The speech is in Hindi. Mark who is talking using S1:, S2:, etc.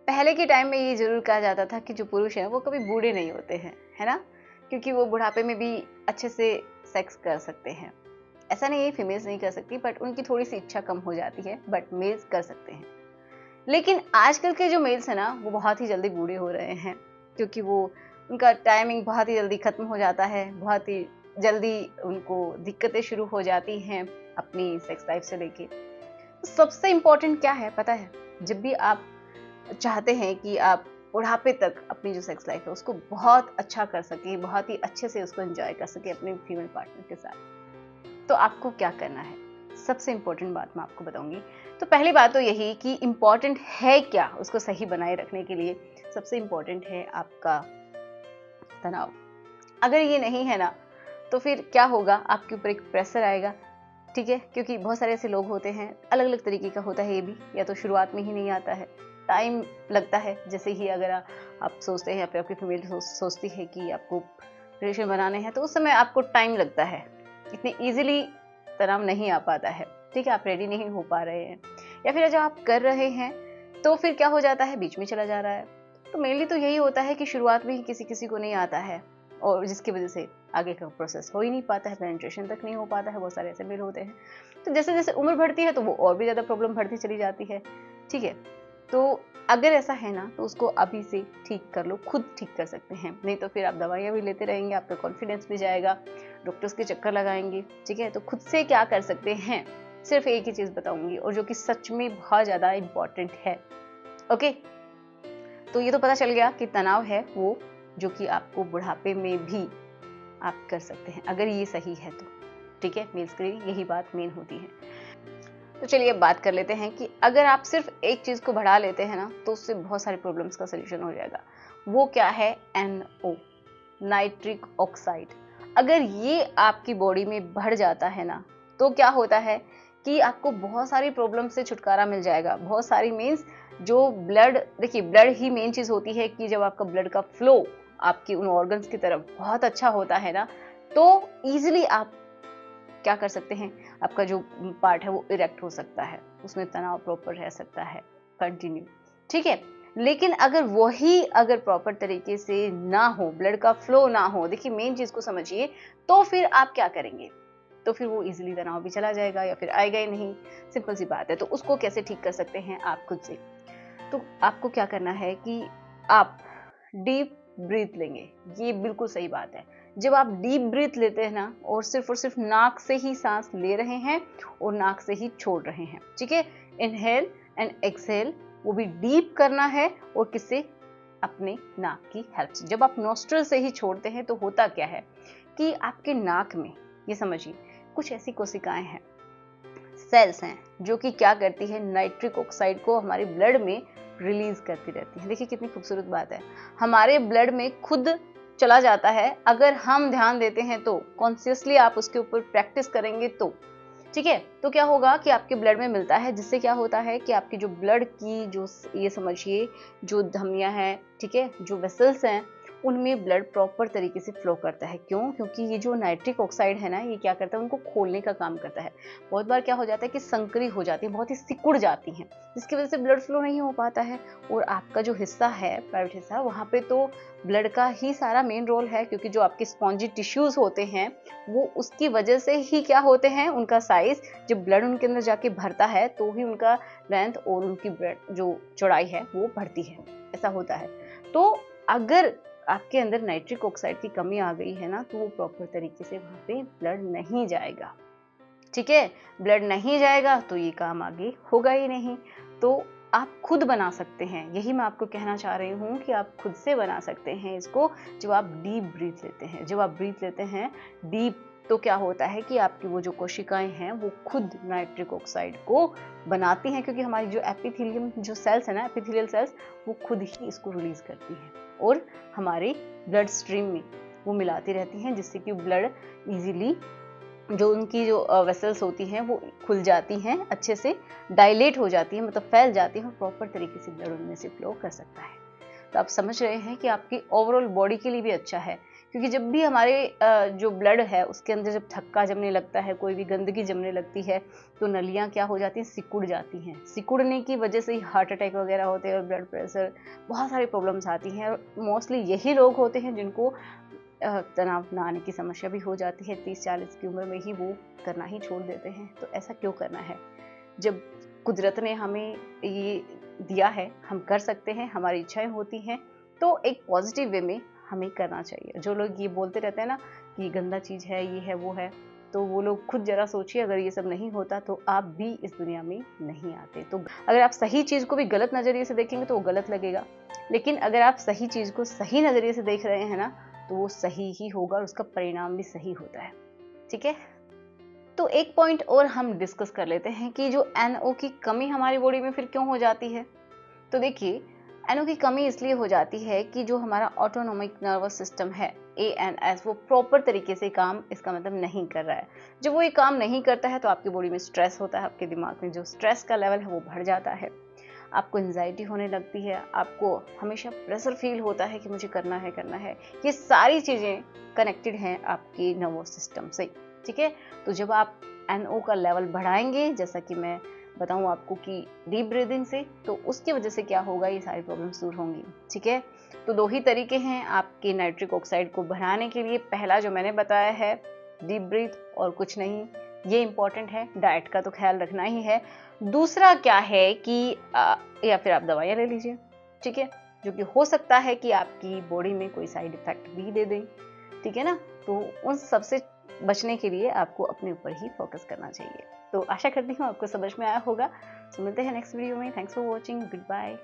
S1: पहले के टाइम में ये जरूर कहा जाता था कि जो पुरुष हैं वो कभी बूढ़े नहीं होते हैं, है ना, क्योंकि वो बुढ़ापे में भी अच्छे से सेक्स कर सकते हैं। ऐसा नहीं है फीमेल्स नहीं कर सकती, बट उनकी थोड़ी सी इच्छा कम हो जाती है, बट मेल्स कर सकते हैं। लेकिन आजकल के जो मेल्स हैं ना वो बहुत ही जल्दी बूढ़े हो रहे हैं, क्योंकि वो उनका टाइमिंग बहुत ही जल्दी खत्म हो जाता है, बहुत ही जल्दी उनको दिक्कतें शुरू हो जाती हैं अपनी सेक्स लाइफ से लेके। तो सबसे इम्पोर्टेंट क्या है पता है, जब भी आप चाहते हैं कि आप बुढ़ापे तक अपनी जो सेक्स लाइफ है उसको बहुत अच्छा कर सके, बहुत ही अच्छे से उसको एंजॉय कर सके अपने फीमेल पार्टनर के साथ, तो आपको क्या करना है, सबसे इंपॉर्टेंट बात मैं आपको बताऊंगी। तो पहली बात तो यही कि इंपॉर्टेंट है क्या उसको सही बनाए रखने के लिए, सबसे इंपॉर्टेंट है आपका तनाव। अगर ये नहीं है ना तो फिर क्या होगा, आपके ऊपर एक प्रेशर आएगा, ठीक है, क्योंकि बहुत सारे ऐसे लोग होते हैं, अलग अलग तरीके का होता है ये भी, या तो शुरुआत में ही नहीं आता है, टाइम लगता है। जैसे ही अगर आप सोचते हैं या फिर आपकी फैमिली सोचती है कि आपको रिलेशन बनाने हैं तो उस समय आपको टाइम लगता है, इतनी ईजिली तनाव नहीं आ पाता है, ठीक है, आप रेडी नहीं हो पा रहे हैं, या फिर जब आप कर रहे हैं तो फिर क्या हो जाता है, बीच में चला जा रहा है। तो मेनली तो यही होता है कि शुरुआत में ही किसी किसी को नहीं आता है, और जिसकी वजह से आगे का प्रोसेस हो ही नहीं पाता है, पेनिट्रेशन तक नहीं हो पाता है, बहुत सारे ऐसे मेल होते हैं। तो जैसे जैसे उम्र बढ़ती है तो वो और भी ज़्यादा प्रॉब्लम बढ़ती चली जाती है, ठीक है। तो अगर ऐसा है ना तो उसको अभी से ठीक कर लो, खुद ठीक कर सकते हैं, नहीं तो फिर आप दवाइयाँ भी लेते रहेंगे, आपका कॉन्फिडेंस भी जाएगा, डॉक्टर्स के चक्कर लगाएंगे, ठीक है। तो खुद से क्या कर सकते हैं, सिर्फ एक ही चीज़ बताऊंगी, और जो कि सच में बहुत ज़्यादा इम्पॉर्टेंट है। ओके, तो ये तो पता चल गया कि तनाव है वो जो कि आपको बुढ़ापे में भी आप कर सकते हैं, अगर ये सही है तो, ठीक है। मेल्स के लिए यही बात मेन होती है। तो चलिए अब बात कर लेते हैं कि अगर आप सिर्फ एक चीज को बढ़ा लेते हैं ना तो उससे बहुत सारी प्रॉब्लम्स का सोल्यूशन हो जाएगा। वो क्या है, NO, नाइट्रिक ऑक्साइड। अगर ये आपकी बॉडी में बढ़ जाता है ना तो क्या होता है कि आपको बहुत सारी प्रॉब्लम से छुटकारा मिल जाएगा। बहुत सारी मीन्स जो ब्लड, देखिए ब्लड ही मेन चीज होती है कि जब आपका ब्लड का फ्लो आपकी उन ऑर्गन्स की तरफ बहुत अच्छा होता है ना तो इजिली आप क्या कर सकते हैं, आपका जो पार्ट है वो इरेक्ट हो सकता है, उसमें तनाव प्रॉपर रह सकता है कंटिन्यू, ठीक है। लेकिन अगर वही अगर प्रॉपर तरीके से ना हो, ब्लड का फ्लो ना हो, देखिए मेन चीज को समझिए, तो फिर आप क्या करेंगे, तो फिर वो इजीली तनाव भी चला जाएगा या फिर आएगा ही नहीं, सिंपल सी बात है। तो उसको कैसे ठीक कर सकते हैं आप खुद से, तो आपको क्या करना है कि आप डीप ब्रीथ लेंगे, ये बिल्कुल सही बात है। जब आप डीप ब्रीथ लेते हैं ना और सिर्फ नाक से ही सांस ले रहे हैं और नाक से ही छोड़ रहे हैं, ठीक है, इनहेल एंड एक्सहेल वो भी डीप करना है, और किससे, अपने नाक की हेल्प से। जब आप नोस्ट्रल से ही छोड़ते हैं तो होता क्या है कि आपके नाक में, ये समझिए, कुछ ऐसी कोशिकाएं हैं, सेल्स हैं, जो कि क्या करती है, नाइट्रिक ऑक्साइड को हमारे ब्लड में रिलीज करती रहती है। देखिए कितनी खूबसूरत बात है, हमारे ब्लड में खुद चला जाता है अगर हम ध्यान देते हैं तो, कॉन्शियसली आप उसके ऊपर प्रैक्टिस करेंगे तो, ठीक है। तो क्या होगा कि आपके ब्लड में मिलता है, जिससे क्या होता है कि आपकी जो ब्लड की जो, ये समझिए, जो धमनियां हैं, ठीक है, जो वेसल्स हैं, उनमें ब्लड प्रॉपर तरीके से फ्लो करता है। क्यों, क्योंकि ये जो नाइट्रिक ऑक्साइड है ना, ये क्या करता है, उनको खोलने का काम करता है। बहुत बार क्या हो जाता है कि संकरी हो जाती है, बहुत ही सिकुड़ जाती हैं, जिसकी वजह से ब्लड फ्लो नहीं हो पाता है, और आपका जो हिस्सा है, प्राइवेट हिस्सा, वहाँ पे तो ब्लड का ही सारा मेन रोल है, क्योंकि जो आपके स्पॉन्जी टिश्यूज होते हैं वो उसकी वजह से ही क्या होते हैं, उनका साइज, जब ब्लड उनके अंदर जाके भरता है तो ही उनका लेंथ और उनकी ब्लड जो चौड़ाई है वो बढ़ती है, ऐसा होता है। तो अगर आपके अंदर नाइट्रिक ऑक्साइड की कमी आ गई है ना तो वो प्रॉपर तरीके से वहां पे ब्लड नहीं जाएगा, ठीक है। ब्लड नहीं जाएगा तो ये काम आगे होगा ही नहीं। तो आप खुद बना सकते हैं, यही मैं आपको कहना चाह रही हूँ कि आप खुद से बना सकते हैं इसको, जब आप डीप ब्रीथ लेते हैं। जब आप ब्रीथ लेते हैं डीप तो क्या होता है कि आपकी वो जो कोशिकाएं हैं वो खुद नाइट्रिक ऑक्साइड को बनाती हैं, क्योंकि हमारी जो एपिथेलियम जो सेल्स है ना, एपिथेलियल सेल्स, वो खुद ही इसको रिलीज करती हैं और हमारे ब्लड स्ट्रीम में वो मिलाती रहती हैं, जिससे कि ब्लड इजीली, जो उनकी जो वेसल्स होती हैं वो खुल जाती हैं, अच्छे से डायलेट हो जाती है, मतलब फैल जाती है, और प्रॉपर तरीके से ब्लड उनमें से फ्लो कर सकता है। तो आप समझ रहे हैं कि आपकी ओवरऑल बॉडी के लिए भी अच्छा है, क्योंकि जब भी हमारे जो ब्लड है उसके अंदर जब थक्का जमने लगता है, कोई भी गंदगी जमने लगती है, तो नलियाँ क्या हो जाती हैं, सिकुड़ जाती हैं। सिकुड़ने की वजह से ही हार्ट अटैक वगैरह होते हैं और ब्लड प्रेशर, बहुत सारी प्रॉब्लम्स आती हैं। और मोस्टली यही लोग होते हैं जिनको तनाव ना आने की समस्या भी हो जाती है। 30-40 की उम्र में ही वो करना ही छोड़ देते हैं। तो ऐसा क्यों करना है, जब कुदरत ने हमें ये दिया है, हम कर सकते हैं, हमारी इच्छाएं होती हैं, तो एक पॉजिटिव वे में हमें करना चाहिए। जो लोग ये बोलते रहते हैं ना कि गंदा चीज़ है, ये है, वो है, तो वो लोग खुद जरा सोचिए, अगर ये सब नहीं होता तो आप भी इस दुनिया में नहीं आते। तो अगर आप सही चीज़ को भी गलत नज़रिए से देखेंगे तो वो गलत लगेगा, लेकिन अगर आप सही चीज़ को सही नज़रिए से देख रहे हैं ना, तो वो सही ही होगा और उसका परिणाम भी सही होता है। ठीक है, तो एक पॉइंट और हम डिस्कस कर लेते हैं कि जो NO की कमी हमारी बॉडी में फिर क्यों हो जाती है। तो देखिए, NO की कमी इसलिए हो जाती है कि जो हमारा ऑटोनोमिक नर्वस सिस्टम है, ANS, वो प्रॉपर तरीके से काम, इसका मतलब नहीं कर रहा है। जब वो ये काम नहीं करता है तो आपकी बॉडी में स्ट्रेस होता है, आपके दिमाग में जो स्ट्रेस का लेवल है वो बढ़ जाता है, आपको एंजाइटी होने लगती है, आपको हमेशा प्रेशर फील होता है कि मुझे करना है करना है। ये सारी चीज़ें कनेक्टेड हैं आपके नर्वस सिस्टम से। ठीक है, तो जब आप NO का लेवल बढ़ाएंगे, जैसा कि मैं बताऊं आपको कि डीप ब्रीदिंग से, तो उसकी वजह से क्या होगा, ये सारी प्रॉब्लम्स दूर होंगी। ठीक है, तो 2 ही तरीके हैं आपके नाइट्रिक ऑक्साइड को बढ़ाने के लिए। पहला जो मैंने बताया है, डीप ब्रीथ, और कुछ नहीं, ये इंपॉर्टेंट है। डाइट का तो ख्याल रखना ही है। दूसरा क्या है कि या फिर आप दवाइयाँ ले लीजिए। ठीक है, जो कि हो सकता है कि आपकी बॉडी में कोई साइड इफेक्ट भी दे दें। ठीक है ना, तो उन सबसे बचने के लिए आपको अपने ऊपर ही फोकस करना चाहिए। तो आशा करती हूँ आपको समझ में आया होगा। तो मिलते हैं नेक्स्ट वीडियो में। Thanks for watching, good bye.